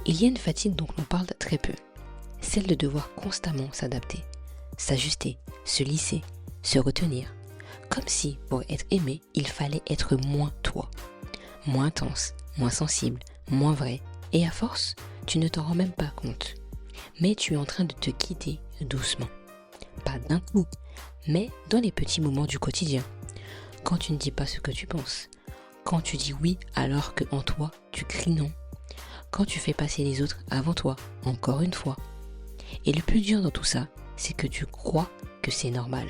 Il y a une fatigue dont on parle très peu, celle de devoir constamment s'adapter, s'ajuster, se lisser, se retenir, comme si, pour être aimé, il fallait être moins toi, moins intense, moins sensible, moins vrai, et à force, tu ne t'en rends même pas compte. Mais tu es en train de te quitter doucement. Pas d'un coup, mais dans les petits moments du quotidien. Quand tu ne dis pas ce que tu penses, quand tu dis oui alors que en toi, tu cries non, quand tu fais passer les autres avant toi, encore une fois. Et le plus dur dans tout ça, c'est que tu crois que c'est normal.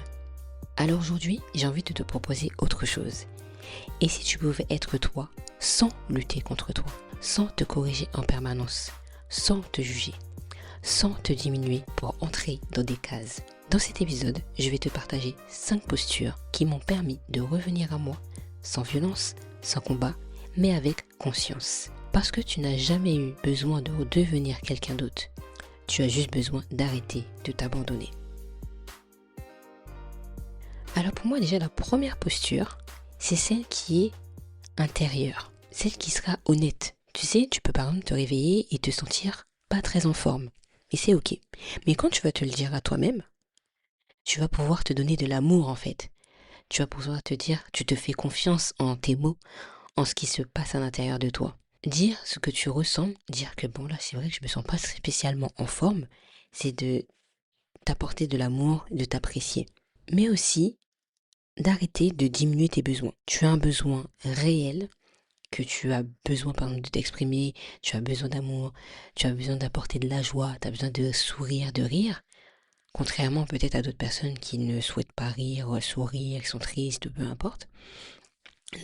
Alors aujourd'hui, j'ai envie de te proposer autre chose. Et si tu pouvais être toi, sans lutter contre toi, sans te corriger en permanence, sans te juger, sans te diminuer pour entrer dans des cases. Dans cet épisode, je vais te partager 5 postures qui m'ont permis de revenir à moi, sans violence, sans combat, mais avec conscience. Parce que tu n'as jamais eu besoin de devenir quelqu'un d'autre. Tu as juste besoin d'arrêter de t'abandonner. Alors pour moi déjà la première posture, c'est celle qui est intérieure. Celle qui sera honnête. Tu sais, tu peux par exemple te réveiller et te sentir pas très en forme. Et c'est ok. Mais quand tu vas te le dire à toi-même, tu vas pouvoir te donner de l'amour en fait. Tu vas pouvoir te dire, tu te fais confiance en tes mots, en ce qui se passe à l'intérieur de toi. Dire ce que tu ressens, dire que bon là c'est vrai que je me sens pas spécialement en forme, c'est de t'apporter de l'amour, de t'apprécier. Mais aussi d'arrêter de diminuer tes besoins. Tu as un besoin réel, que tu as besoin par exemple de t'exprimer, tu as besoin d'amour, tu as besoin d'apporter de la joie, tu as besoin de sourire, de rire. Contrairement peut-être à d'autres personnes qui ne souhaitent pas rire, sourire, qui sont tristes, peu importe.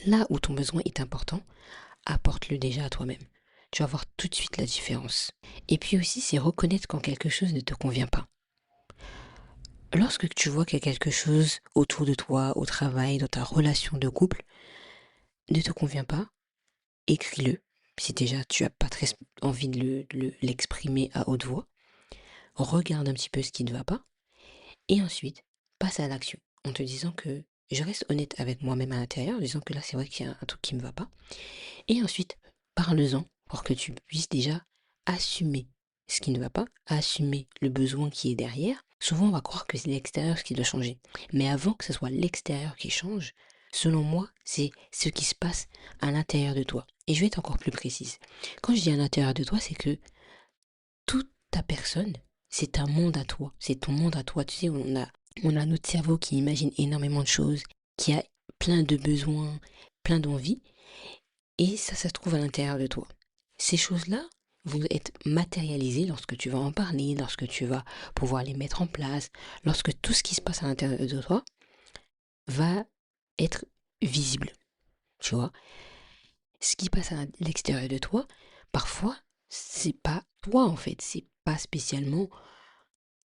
Là où ton besoin est important, apporte-le déjà à toi-même. Tu vas voir tout de suite la différence. Et puis aussi, c'est reconnaître quand quelque chose ne te convient pas. Lorsque tu vois qu'il y a quelque chose autour de toi, au travail, dans ta relation de couple, ne te convient pas, écris-le. Si déjà tu n'as pas très envie de l'exprimer à haute voix, regarde un petit peu ce qui ne va pas, et ensuite passe à l'action en te disant que je reste honnête avec moi-même à l'intérieur, en disant que là c'est vrai qu'il y a un truc qui ne me va pas, et ensuite parle-en pour que tu puisses déjà assumer ce qui ne va pas, assumer le besoin qui est derrière. Souvent on va croire que c'est l'extérieur ce qui doit changer, mais avant que ce soit l'extérieur qui change, selon moi, c'est ce qui se passe à l'intérieur de toi. Et je vais être encore plus précise. Quand je dis à l'intérieur de toi, c'est que toute ta personne, c'est un monde à toi. C'est ton monde à toi. Tu sais, on a notre cerveau qui imagine énormément de choses, qui a plein de besoins, plein d'envies. Et ça se trouve à l'intérieur de toi. Ces choses-là vont être matérialisées lorsque tu vas en parler, lorsque tu vas pouvoir les mettre en place, lorsque tout ce qui se passe à l'intérieur de toi va être visible. Tu vois, ce qui passe à l'extérieur de toi, parfois, c'est pas toi en fait, c'est pas spécialement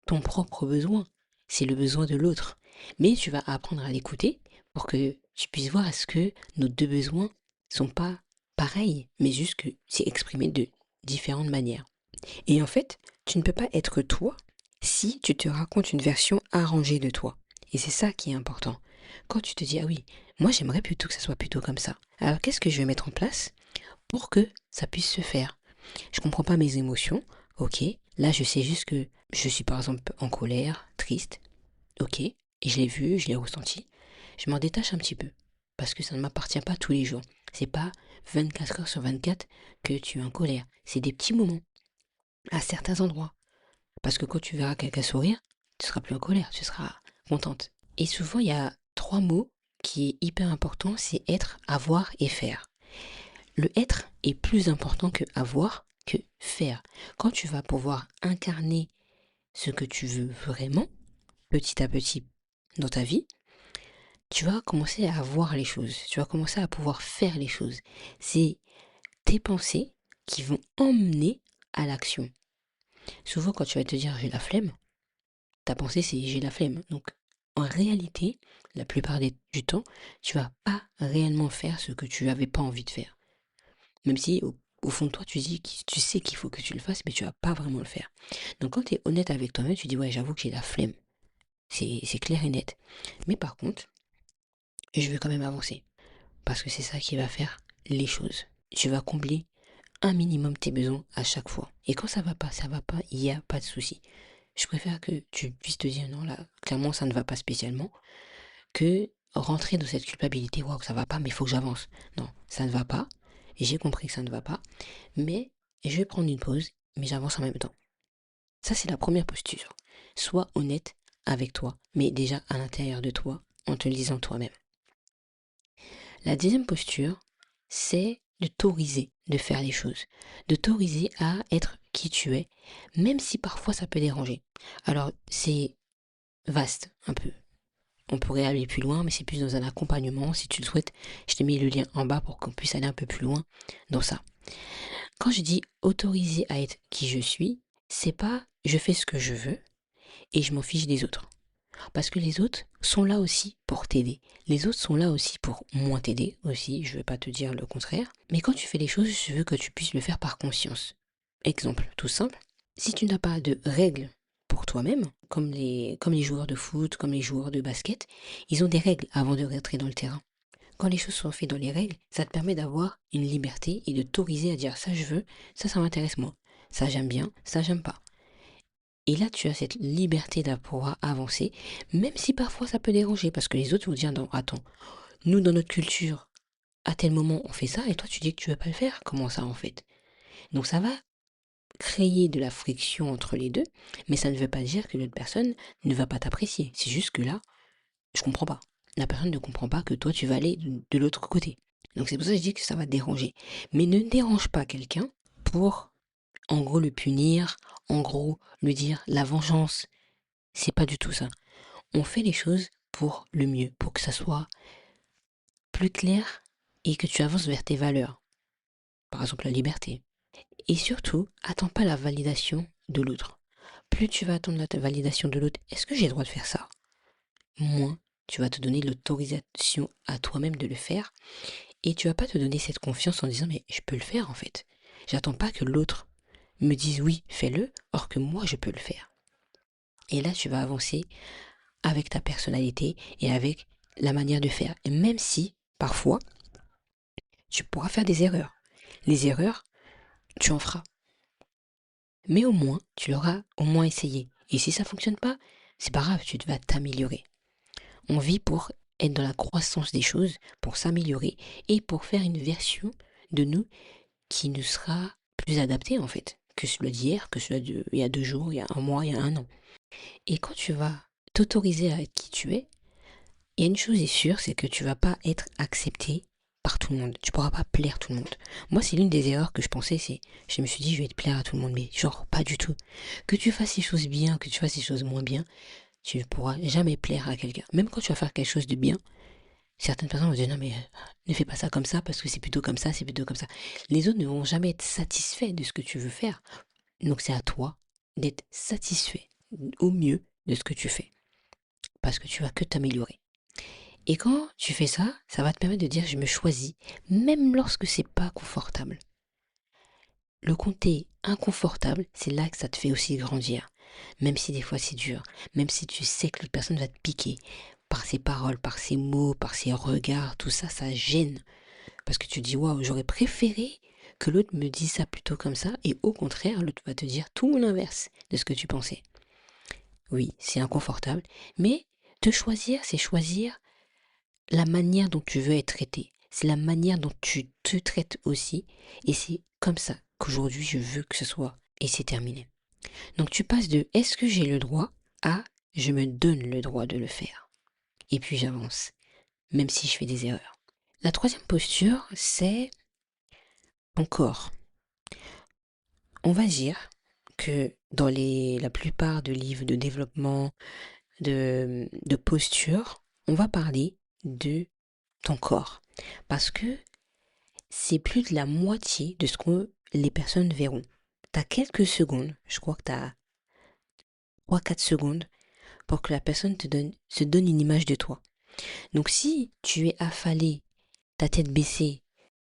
ton propre besoin, c'est le besoin de l'autre. Mais tu vas apprendre à l'écouter pour que tu puisses voir est-ce que nos deux besoins sont pas pareils, mais juste que c'est exprimé de différentes manières. Et en fait, tu ne peux pas être toi si tu te racontes une version arrangée de toi. Et c'est ça qui est important. Quand tu te dis, ah oui, moi j'aimerais plutôt que ça soit plutôt comme ça. Alors qu'est-ce que je vais mettre en place pour que ça puisse se faire? Je comprends pas mes émotions, ok. Là je sais juste que je suis par exemple en colère, triste, ok. Et je l'ai vu, je l'ai ressenti. Je m'en détache un petit peu. Parce que ça ne m'appartient pas tous les jours. C'est pas 24 heures sur 24 que tu es en colère. C'est des petits moments à certains endroits. Parce que quand tu verras quelqu'un sourire, tu seras plus en colère, tu seras contente. Et souvent, il y a 3 mots qui est hyper important, c'est être, avoir et faire. Le être est plus important que avoir, que faire. Quand tu vas pouvoir incarner ce que tu veux vraiment, petit à petit dans ta vie, tu vas commencer à voir les choses, tu vas commencer à pouvoir faire les choses. C'est tes pensées qui vont emmener à l'action. Souvent, quand tu vas te dire j'ai la flemme, ta pensée c'est j'ai la flemme. Donc, en réalité, la plupart du temps, tu vas pas réellement faire ce que tu n'avais pas envie de faire. Même si au fond de toi, tu sais qu'il faut que tu le fasses, mais tu vas pas vraiment le faire. Donc, quand tu es honnête avec toi-même, tu dis ouais, j'avoue que j'ai la flemme. C'est clair et net. Mais par contre, je vais quand même avancer. Parce que c'est ça qui va faire les choses. Tu vas combler un minimum tes besoins à chaque fois. Et quand ça va pas, il n'y a pas de souci. Je préfère que tu puisses te dire non, là, clairement, ça ne va pas spécialement, que rentrer dans cette culpabilité, waouh, ça va pas, mais il faut que j'avance. Non, ça ne va pas. Et j'ai compris que ça ne va pas. Mais je vais prendre une pause, mais j'avance en même temps. Ça, c'est la première posture. Sois honnête avec toi, mais déjà à l'intérieur de toi, en te lisant toi-même. La deuxième posture, c'est de t'autoriser de faire les choses, de t'autoriser à être qui tu es, même si parfois ça peut déranger. Alors, c'est vaste un peu. On pourrait aller plus loin, mais c'est plus dans un accompagnement. Si tu le souhaites, je t'ai mis le lien en bas pour qu'on puisse aller un peu plus loin dans ça. Quand je dis autoriser à être qui je suis, c'est pas je fais ce que je veux et je m'en fiche des autres. Parce que les autres sont là aussi pour t'aider. Les autres sont là aussi pour moins t'aider aussi, je ne vais pas te dire le contraire. Mais quand tu fais les choses, je veux que tu puisses le faire par conscience. Exemple, tout simple. Si tu n'as pas de règles pour toi-même, comme les joueurs de foot, comme les joueurs de basket, ils ont des règles avant de rentrer dans le terrain. Quand les choses sont faites dans les règles, ça te permet d'avoir une liberté et de t'autoriser à dire ça je veux, ça m'intéresse moi. Ça j'aime bien, ça j'aime pas. Et là, tu as cette liberté de pouvoir avancer, même si parfois ça peut déranger, parce que les autres vont dire, non, attends, nous, dans notre culture, à tel moment, on fait ça, et toi, tu dis que tu veux pas le faire. Comment ça, en fait? Donc, ça va créer de la friction entre les deux, mais ça ne veut pas dire que l'autre personne ne va pas t'apprécier. C'est juste que là, je comprends pas. La personne ne comprend pas que toi, tu vas aller de l'autre côté. Donc, c'est pour ça que je dis que ça va te déranger. Mais ne dérange pas quelqu'un pour, en gros, le punir, en gros, lui dire la vengeance. C'est pas du tout ça. On fait les choses pour le mieux, pour que ça soit plus clair et que tu avances vers tes valeurs. Par exemple, la liberté. Et surtout, attends pas la validation de l'autre. Plus tu vas attendre la validation de l'autre, est-ce que j'ai le droit de faire ça? Moins tu vas te donner l'autorisation à toi-même de le faire et tu vas pas te donner cette confiance en disant mais je peux le faire en fait. J'attends pas que l'autre me dise oui, fais-le, or que moi je peux le faire. Et là, tu vas avancer avec ta personnalité et avec la manière de faire. Et même si, parfois, tu pourras faire des erreurs. Les erreurs, tu en feras. Mais au moins, tu l'auras au moins essayé. Et si ça fonctionne pas, c'est pas grave, tu vas t'améliorer. On vit pour être dans la croissance des choses, pour s'améliorer et pour faire une version de nous qui nous sera plus adaptée en fait, que celui d'hier, que celui d'il y a 2 jours, il y a un mois, il y a un an. Et quand tu vas t'autoriser à être qui tu es, il y a une chose est sûre, c'est que tu vas pas être accepté par tout le monde. Tu pourras pas plaire tout le monde. Moi, c'est l'une des erreurs que je pensais, je me suis dit, je vais te plaire à tout le monde, mais genre, pas du tout. Que tu fasses les choses bien, que tu fasses les choses moins bien, tu ne pourras jamais plaire à quelqu'un. Même quand tu vas faire quelque chose de bien, certaines personnes vont dire, non, mais ne fais pas ça comme ça, parce que c'est plutôt comme ça, c'est plutôt comme ça. Les autres ne vont jamais être satisfaits de ce que tu veux faire. Donc, c'est à toi d'être satisfait au mieux de ce que tu fais. Parce que tu vas que t'améliorer. Et quand tu fais ça, ça va te permettre de dire je me choisis, même lorsque c'est pas confortable. Le côté inconfortable, c'est là que ça te fait aussi grandir. Même si des fois c'est dur, même si tu sais que l'autre personne va te piquer par ses paroles, par ses mots, par ses regards, tout ça, ça gêne. Parce que tu dis waouh, j'aurais préféré que l'autre me dise ça plutôt comme ça, et au contraire, l'autre va te dire tout l'inverse de ce que tu pensais. Oui, c'est inconfortable, mais te choisir, c'est choisir la manière dont tu veux être traité. C'est la manière dont tu te traites aussi. Et c'est comme ça qu'aujourd'hui je veux que ce soit. Et c'est terminé. Donc tu passes de est-ce que j'ai le droit à je me donne le droit de le faire. Et puis j'avance, même si je fais des erreurs. La troisième posture, c'est ton corps. On va dire que dans la plupart de livres de développement, de posture, on va parler de ton corps. Parce que c'est plus de la moitié de ce que les personnes verront. T'as quelques secondes, je crois que t'as 3-4 secondes pour que la personne se donne une image de toi. Donc si tu es affalé, ta tête baissée,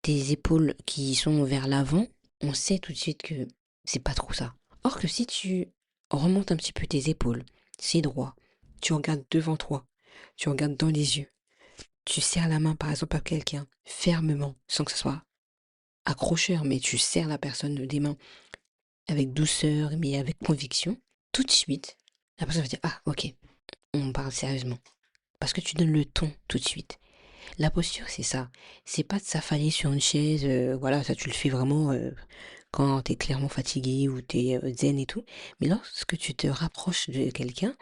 tes épaules qui sont vers l'avant, on sait tout de suite que c'est pas trop ça. Or que si tu remontes un petit peu tes épaules, c'est droit, tu regardes devant toi, tu regardes dans les yeux, tu serres la main par exemple à quelqu'un fermement, sans que ce soit accrocheur, mais tu serres la personne des mains avec douceur, mais avec conviction, tout de suite, la personne va dire, ah, ok, on parle sérieusement. Parce que tu donnes le ton tout de suite. La posture, c'est ça. C'est pas de s'affaler sur une chaise, voilà, ça tu le fais vraiment quand t'es clairement fatigué ou t'es zen et tout. Mais lorsque tu te rapproches de quelqu'un,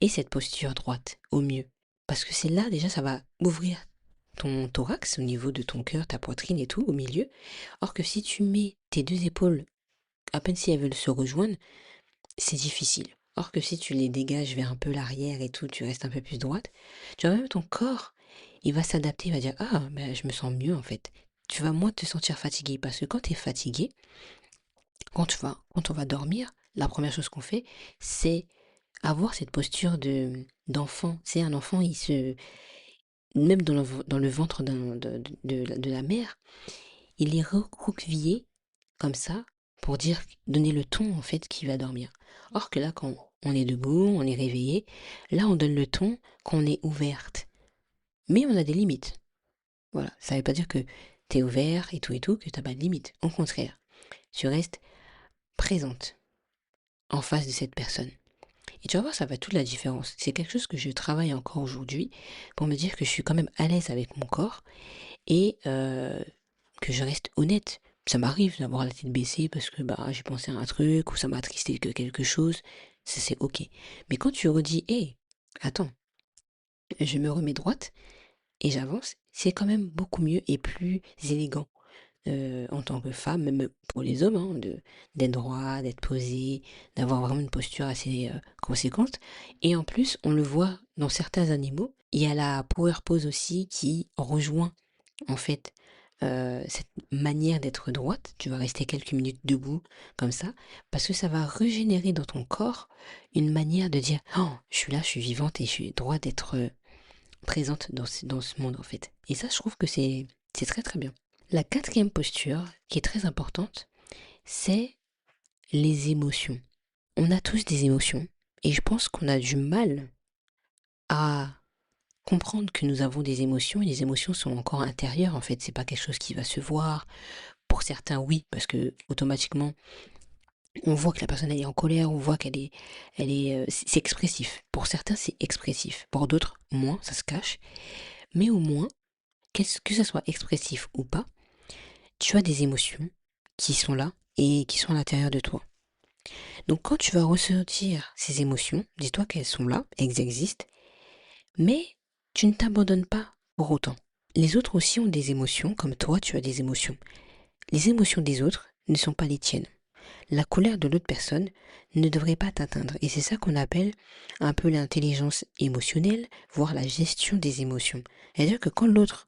et cette posture droite, au mieux. Parce que c'est là, déjà, ça va ouvrir ton thorax au niveau de ton cœur, ta poitrine et tout, au milieu. Or que si tu mets tes deux épaules, à peine si elles veulent se rejoindre, c'est difficile. Or que si tu les dégages vers un peu l'arrière et tout, tu restes un peu plus droite, tu vois même ton corps, il va s'adapter, il va dire, ah, ben, je me sens mieux en fait. Tu vas moins te sentir fatigué parce que quand tu es fatigué, quand on va dormir, la première chose qu'on fait, c'est avoir cette posture d'enfant. C'est un enfant, même dans le ventre de la mère, il est recroquevillé comme ça pour donner le ton en fait qu'il va dormir. Or que là, quand on est debout, on est réveillé, là on donne le ton qu'on est ouverte. Mais on a des limites. Voilà, ça veut pas dire que t'es ouvert et tout, que t'as pas de limites. Au contraire, tu restes présente en face de cette personne. Et tu vas voir, ça va toute la différence. C'est quelque chose que je travaille encore aujourd'hui pour me dire que je suis quand même à l'aise avec mon corps et que je reste honnête. Ça m'arrive d'avoir la tête baissée parce que bah, j'ai pensé à un truc ou ça m'a attristé que quelque chose. Ça, c'est ok. Mais quand tu redis, hé, attends, je me remets droite et j'avance, c'est quand même beaucoup mieux et plus élégant. En tant que femme, même pour les hommes, hein, d'être droit, d'être posé, d'avoir vraiment une posture assez conséquente. Et en plus, on le voit dans certains animaux, il y a la power pose aussi qui rejoint en fait cette manière d'être droite. Tu vas rester quelques minutes debout comme ça, parce que ça va régénérer dans ton corps une manière de dire, oh, je suis là, je suis vivante et je suis droit d'être présente dans ce monde en fait. Et ça, je trouve que c'est très très bien. La quatrième posture, qui est très importante, c'est les émotions. On a tous des émotions et je pense qu'on a du mal à comprendre que nous avons des émotions et les émotions sont encore intérieures en fait, c'est pas quelque chose qui va se voir. Pour certains, oui, parce que automatiquement, on voit que la personne elle est en colère, on voit c'est expressif. Pour certains, c'est expressif. Pour d'autres, moins, ça se cache. Mais au moins, que ça soit expressif ou pas, tu as des émotions qui sont là et qui sont à l'intérieur de toi. Donc quand tu vas ressentir ces émotions, dis-toi qu'elles sont là, elles existent, mais tu ne t'abandonnes pas pour autant. Les autres aussi ont des émotions, comme toi tu as des émotions. Les émotions des autres ne sont pas les tiennes. La colère de l'autre personne ne devrait pas t'atteindre. Et c'est ça qu'on appelle un peu l'intelligence émotionnelle, voire la gestion des émotions. C'est-à-dire que quand l'autre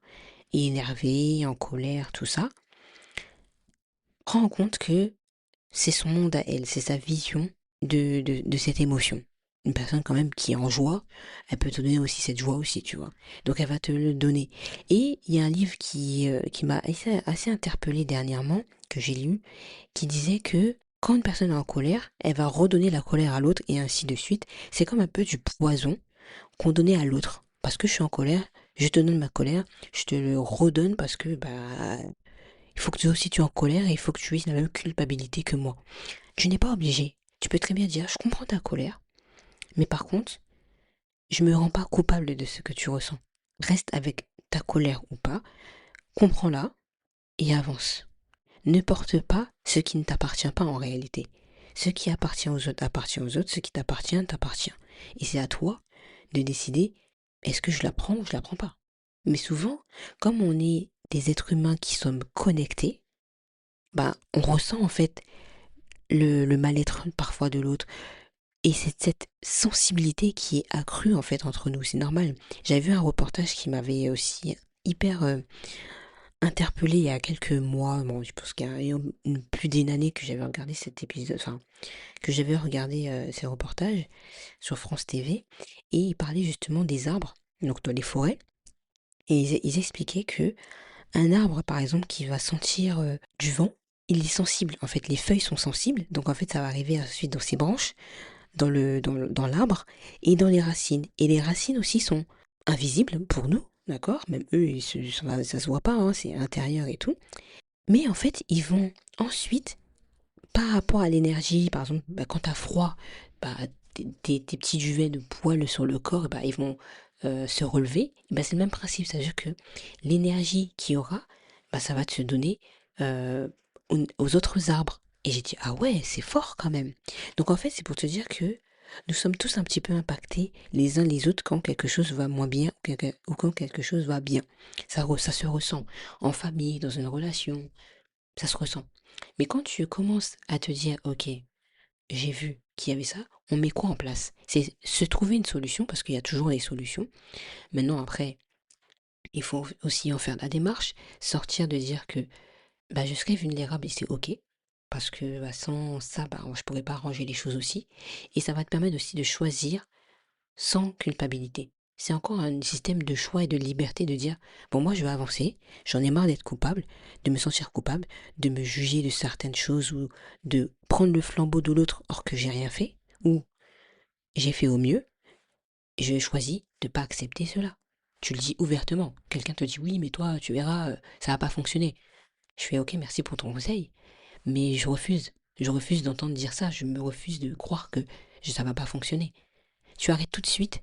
est énervé, en colère, tout ça, prends en compte que c'est son monde à elle, c'est sa vision de cette émotion. Une personne quand même qui est en joie, elle peut te donner aussi cette joie aussi, tu vois. Donc elle va te le donner. Et il y a un livre qui m'a assez interpellé dernièrement, que j'ai lu, qui disait que quand une personne est en colère, elle va redonner la colère à l'autre et ainsi de suite. C'est comme un peu du poison qu'on donnait à l'autre. Parce que je suis en colère, je te donne ma colère, je te le redonne parce que bah il faut que toi aussi tu es en colère et il faut que tu aies la même culpabilité que moi. Tu n'es pas obligé. Tu peux très bien dire, je comprends ta colère, mais par contre, je me rends pas coupable de ce que tu ressens. Reste avec ta colère ou pas, comprends-la et avance. Ne porte pas ce qui ne t'appartient pas en réalité. Ce qui appartient aux autres, ce qui t'appartient. Et c'est à toi de décider, est-ce que je la prends ou je la prends pas. Mais souvent, comme on est des êtres humains qui sommes connectés, bah, on ressent en fait le mal-être parfois de l'autre. Et c'est cette sensibilité qui est accrue en fait entre nous, c'est normal. J'avais vu un reportage qui m'avait aussi hyper interpellé il y a quelques mois. Bon, je pense qu'il y a plus d'une année que j'avais regardé cet épisode, enfin, que j'avais regardé ces reportages sur France TV. Et ils parlaient justement des arbres, donc dans les forêts. Et ils expliquaient que un arbre, par exemple, qui va sentir du vent, il est sensible. En fait, les feuilles sont sensibles, donc en fait, ça va arriver ensuite dans ses branches dans l'arbre et dans les racines. Et les racines aussi sont invisibles pour nous, d'accord? Même eux, ça se voit pas, hein, c'est intérieur et tout. Mais en fait, ils vont ensuite, par rapport à l'énergie, par exemple, quand t'as froid, bah, tes petits duvets de poils sur le corps, bah, ils vont se relever. Bah, c'est le même principe, c'est-à-dire que l'énergie qu'il y aura, bah, ça va te donner euh, aux autres arbres. Et j'ai dit, ah ouais, c'est fort quand même. Donc en fait, c'est pour te dire que nous sommes tous un petit peu impactés les uns les autres quand quelque chose va moins bien ou quand quelque chose va bien. Ça se ressent en famille, dans une relation, ça se ressent. Mais quand tu commences à te dire, ok, j'ai vu qu'il y avait ça, on met quoi en place? C'est se trouver une solution, parce qu'il y a toujours des solutions. Maintenant, après, il faut aussi en faire la démarche, sortir de dire que bah, je serai vulnérable et c'est ok. Parce que bah, sans ça, bah, je pourrais pas arranger les choses aussi. Et ça va te permettre aussi de choisir sans culpabilité. C'est encore un système de choix et de liberté de dire, bon, moi je vais avancer, j'en ai marre d'être coupable, de me sentir coupable, de me juger de certaines choses ou de prendre le flambeau de l'autre or que j'ai rien fait, ou j'ai fait au mieux, je choisis de pas accepter cela. Tu le dis ouvertement. Quelqu'un te dit oui, mais toi, tu verras, ça va pas fonctionner. Je fais ok, merci pour ton conseil, mais je refuse. Je refuse d'entendre dire ça. Je me refuse de croire que ça va pas fonctionner. Tu arrêtes tout de suite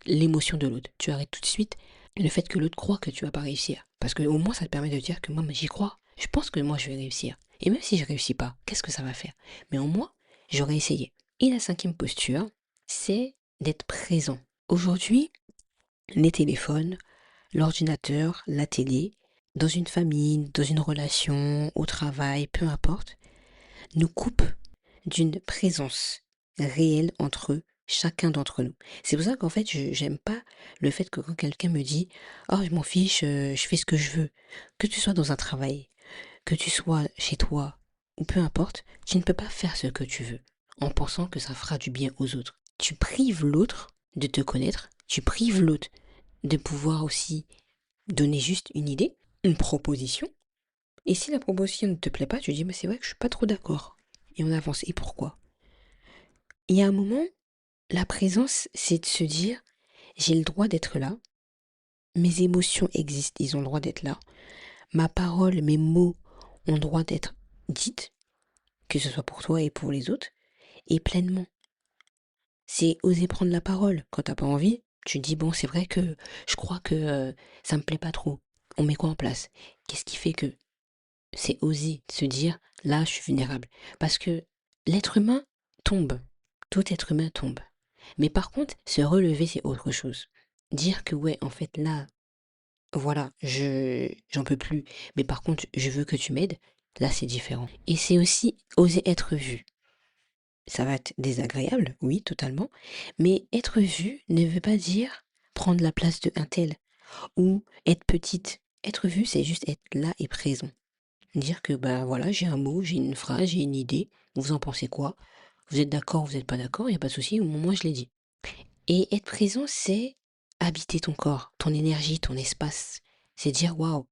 l'émotion de l'autre. Tu arrêtes tout de suite le fait que l'autre croit que tu vas pas réussir. Parce que au moins, ça te permet de dire que moi, j'y crois. Je pense que moi, je vais réussir. Et même si je réussis pas, qu'est-ce que ça va faire? Mais au moins, j'aurais essayé. Et la cinquième posture, c'est d'être présent. Aujourd'hui, les téléphones, l'ordinateur, la télé, dans une famille, dans une relation, au travail, peu importe, nous coupent d'une présence réelle entre chacun d'entre nous. C'est pour ça qu'en fait, j'aime pas le fait que quand quelqu'un me dit «Oh, je m'en fiche, je fais ce que je veux», que tu sois dans un travail, que tu sois chez toi, ou peu importe, tu ne peux pas faire ce que tu veux en pensant que ça fera du bien aux autres. Tu prives l'autre de te connaître, tu prives l'autre de pouvoir aussi donner juste une idée, une proposition. Et si la proposition ne te plaît pas, tu dis mais c'est vrai que je suis pas trop d'accord. Et on avance. Et pourquoi? Il y a un moment, la présence, c'est de se dire, j'ai le droit d'être là, mes émotions existent, ils ont le droit d'être là, ma parole, mes mots ont le droit d'être dites, que ce soit pour toi et pour les autres, et pleinement. C'est oser prendre la parole. Quand t'as pas envie, tu dis, bon, c'est vrai que je crois que ça me plaît pas trop. On met quoi en place? Qu'est-ce qui fait que c'est oser se dire, là, je suis vulnérable. Parce que l'être humain tombe. Tout être humain tombe. Mais par contre, se relever, c'est autre chose. Dire que ouais, en fait, là, voilà, j'en peux plus, mais par contre, je veux que tu m'aides, là, c'est différent. Et c'est aussi oser être vu. Ça va être désagréable, oui, totalement, mais être vu ne veut pas dire prendre la place de un tel ou être petite. Être vu, c'est juste être là et présent. Dire que, ben voilà, j'ai un mot, j'ai une phrase, j'ai une idée, vous en pensez quoi? Vous êtes d'accord, vous n'êtes pas d'accord, il n'y a pas de souci, au moins moi je l'ai dit. Et être présent, c'est habiter ton corps, ton énergie, ton espace. C'est dire, waouh,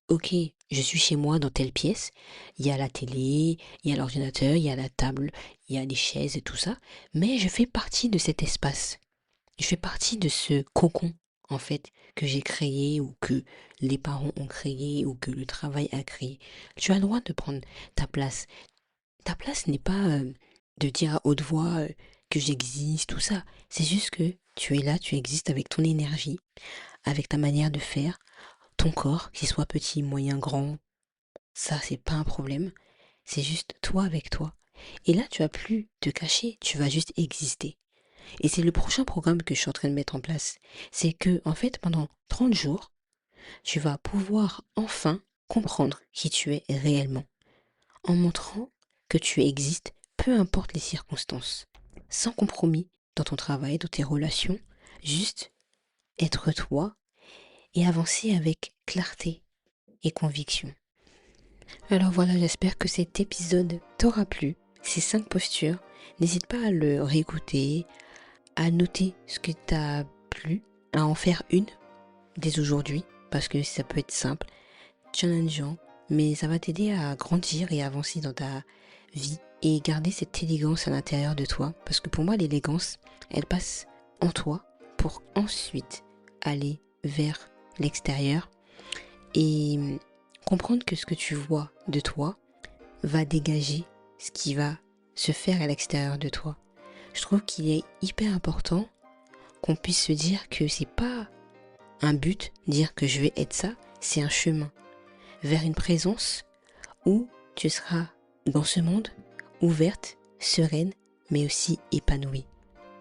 ok, je suis chez moi dans telle pièce, il y a la télé, il y a l'ordinateur, il y a la table, il y a les chaises et tout ça, mais je fais partie de cet espace. Je fais partie de ce cocon, en fait, que j'ai créé ou que les parents ont créé ou que le travail a créé. Tu as le droit de prendre ta place. Ta place n'est pas de dire à haute voix que j'existe, tout ça. C'est juste que tu es là, tu existes avec ton énergie, avec ta manière de faire, ton corps, qu'il soit petit, moyen, grand. Ça, c'est pas un problème. C'est juste toi avec toi. Et là, tu vas plus te cacher, tu vas juste exister. Et c'est le prochain programme que je suis en train de mettre en place. C'est que, en fait, pendant 30 jours, tu vas pouvoir enfin comprendre qui tu es réellement. En montrant que tu existes, peu importe les circonstances. Sans compromis dans ton travail, dans tes relations. Juste être toi et avancer avec clarté et conviction. Alors voilà, j'espère que cet épisode t'aura plu. Ces 5 postures, n'hésite pas à le réécouter, à noter ce qui t'a plu, à en faire une dès aujourd'hui, parce que ça peut être simple, challengeant, mais ça va t'aider à grandir et avancer dans ta vie et garder cette élégance à l'intérieur de toi. Parce que pour moi, l'élégance, elle passe en toi pour ensuite aller vers l'extérieur. Et comprendre que ce que tu vois de toi va dégager ce qui va se faire à l'extérieur de toi. Je trouve qu'il est hyper important qu'on puisse se dire que c'est pas un but, dire que je vais être ça, c'est un chemin vers une présence où tu seras dans ce monde ouverte, sereine, mais aussi épanouie.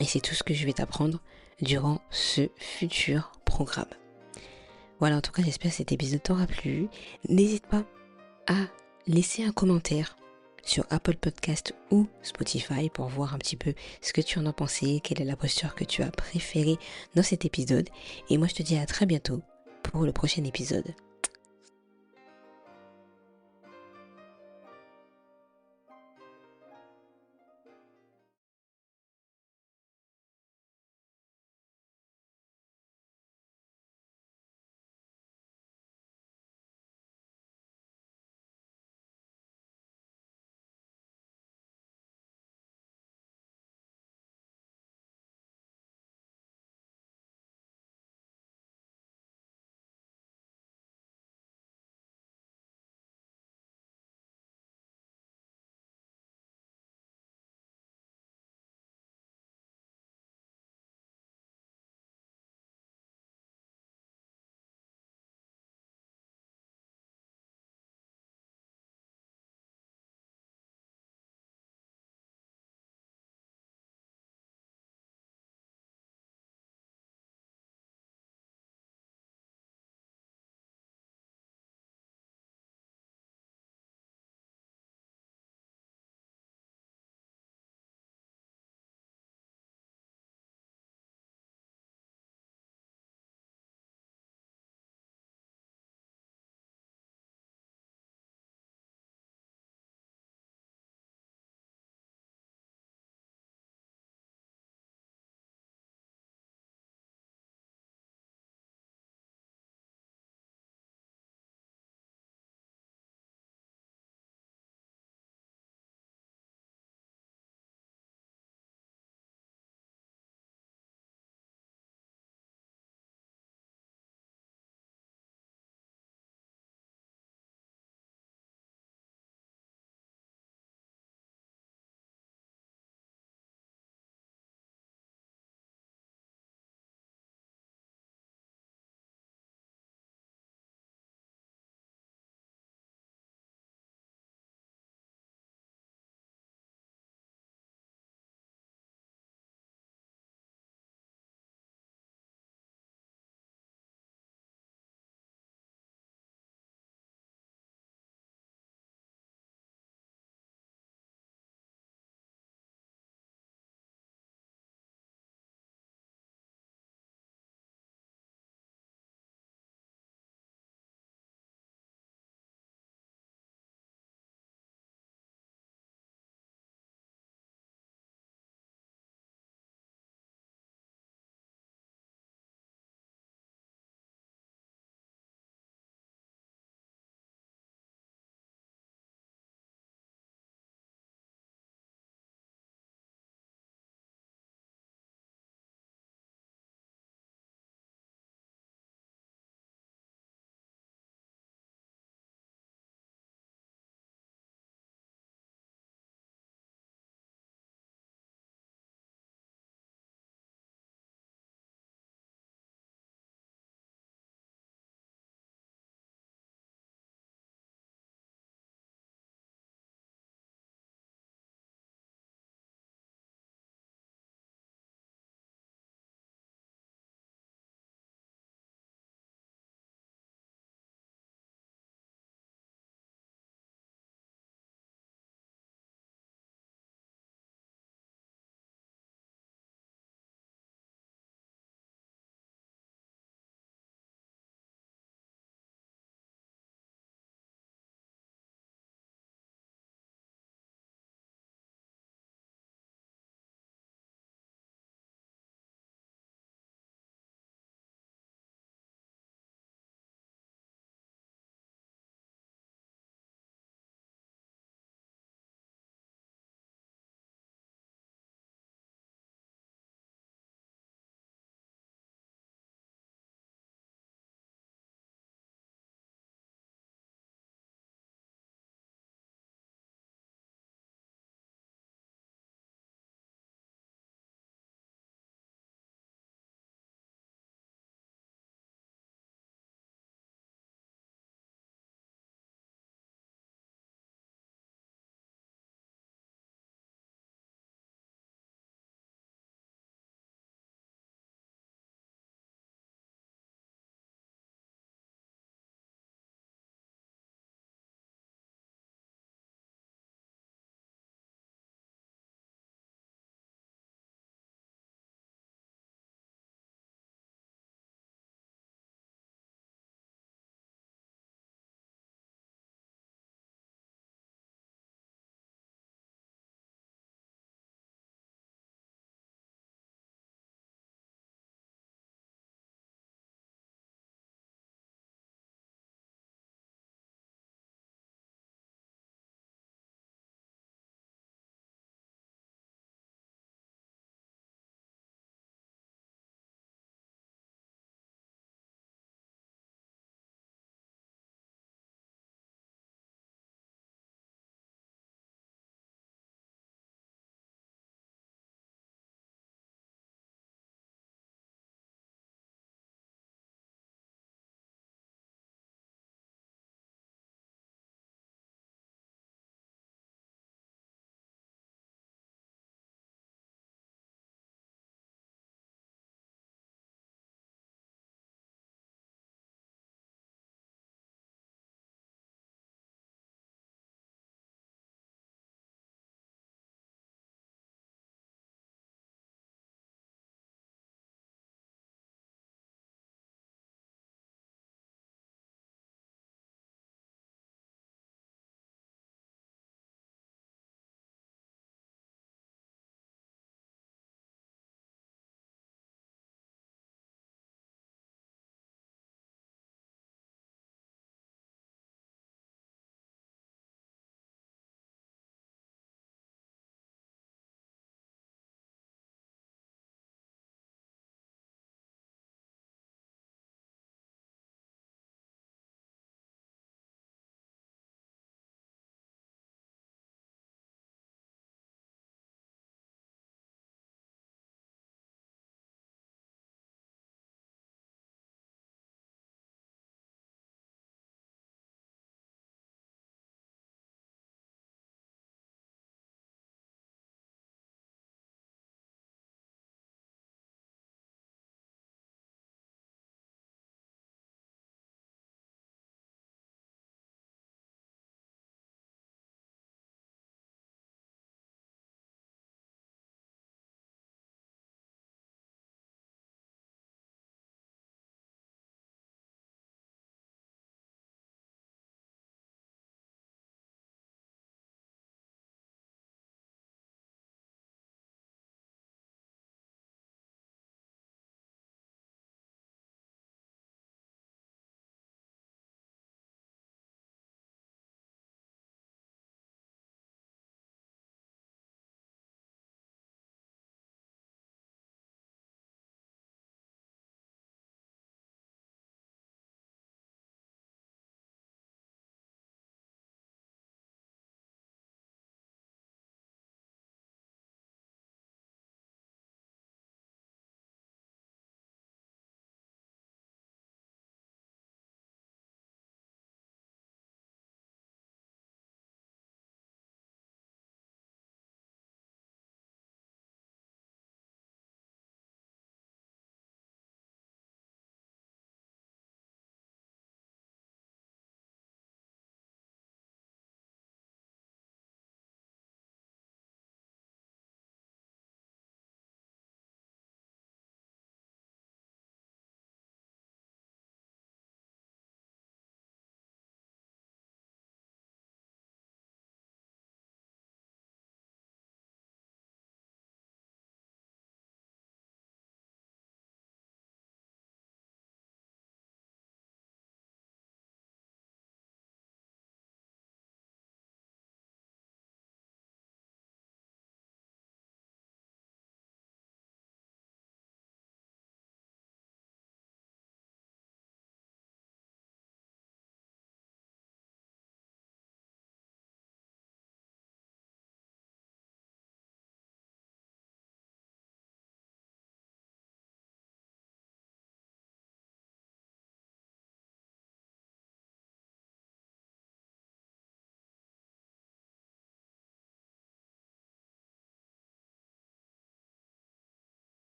Et c'est tout ce que je vais t'apprendre durant ce futur programme. Voilà, en tout cas, j'espère que cet épisode t'aura plu. N'hésite pas à laisser un commentaire sur Apple Podcast ou Spotify pour voir un petit peu ce que tu en as pensé, quelle est la posture que tu as préférée dans cet épisode. Et moi, je te dis à très bientôt pour le prochain épisode.